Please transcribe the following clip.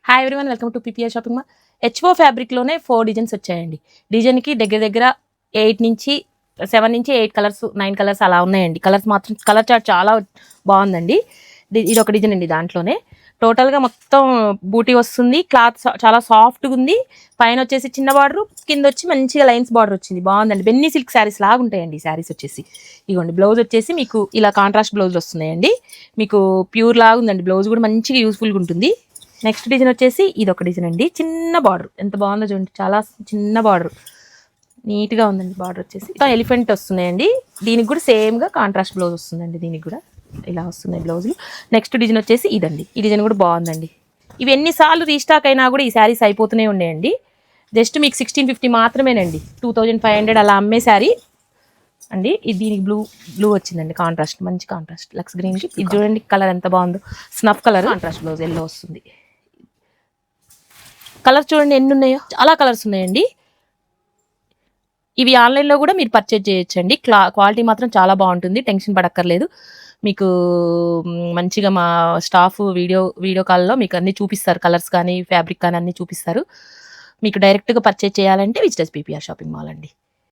Hi everyone, welcome to PPR shopping mall. HO ఫ్యాబ్రిక్లోనే 4 designs వచ్చాయండి. డిజైన్కి దగ్గర దగ్గర 7 నుంచి 8 కలర్స్ 9 కలర్స్ అలా ఉన్నాయండి. కలర్స్ మాత్రం కలర్ చార్ట్ చాలా బాగుందండి. ఇది ఒక డిజైన్ అండి. దాంట్లోనే టోటల్గా మొత్తం బూటీ వస్తుంది. క్లాత్ చాలా సాఫ్ట్గా ఉంది. పైన వచ్చేసి చిన్న బార్డర్, కింద వచ్చి మంచిగా లైన్స్ బార్డర్ వచ్చింది. బాగుందండి. బెన్నీ సిల్క్ శారీస్ లాగా ఉంటాయండి. శారీస్ వచ్చేసి ఇగోండి. బ్లౌజ్ వచ్చేసి మీకు ఇలా కాంట్రాస్ట్ బ్లౌజ్ వస్తున్నాయండి. మీకు ప్యూర్ లాగా ఉందండి. బ్లౌజ్ కూడా మంచిగా యూస్ఫుల్గా ఉంటుంది. నెక్స్ట్ డిజైన్ వచ్చేసి ఇది ఒక డిజైన్ అండి. చిన్న బార్డర్ ఎంత బాగుందో చూడండి. చాలా చిన్న బార్డర్, నీట్గా ఉందండి. బార్డర్ వచ్చేసి ఎలిఫెంట్ వస్తున్నాయండి. దీనికి కూడా సేమ్గా కాంట్రాస్ట్ బ్లౌజ్ వస్తుందండి. దీనికి కూడా ఇలా వస్తున్నాయి బ్లౌజులు. నెక్స్ట్ డిజైన్ వచ్చేసి ఇదండి. ఈ డిజైన్ కూడా బాగుందండి. ఇవి ఎన్నిసార్లు రీస్టాక్ అయినా కూడా ఈ శారీస్ అయిపోతూనే ఉన్నాయండి. జస్ట్ మీకు 1650 మాత్రమేనండి. 2500 అలా అమ్మే శారీ అండి. ఇది దీనికి బ్లూ వచ్చిందండి. కాంట్రాస్ట్, మంచి కాంట్రాస్ట్ లక్స్ గ్రీన్కి. ఇది చూడండి కలర్ ఎంత బాగుందో. Snuff colour, contrast blouse yellow వస్తుంది. కలర్స్ చూడండి ఎన్ని ఉన్నాయో. చాలా కలర్స్ ఉన్నాయండి. ఇవి ఆన్లైన్లో కూడా మీరు పర్చేజ్ చేయొచ్చండి. క్వాలిటీ మాత్రం చాలా బాగుంటుంది. టెన్షన్ పడక్కర్లేదు. మీకు మంచిగా మా స్టాఫ్ వీడియో కాల్లో మీకు అన్నీ చూపిస్తారు. కలర్స్ కానీ ఫ్యాబ్రిక్ కానీ అన్నీ చూపిస్తారు. మీకు డైరెక్ట్గా పర్చేజ్ చేయాలంటే విజిటర్స్ పీపీఆర్ షాపింగ్ మాల్ అండి.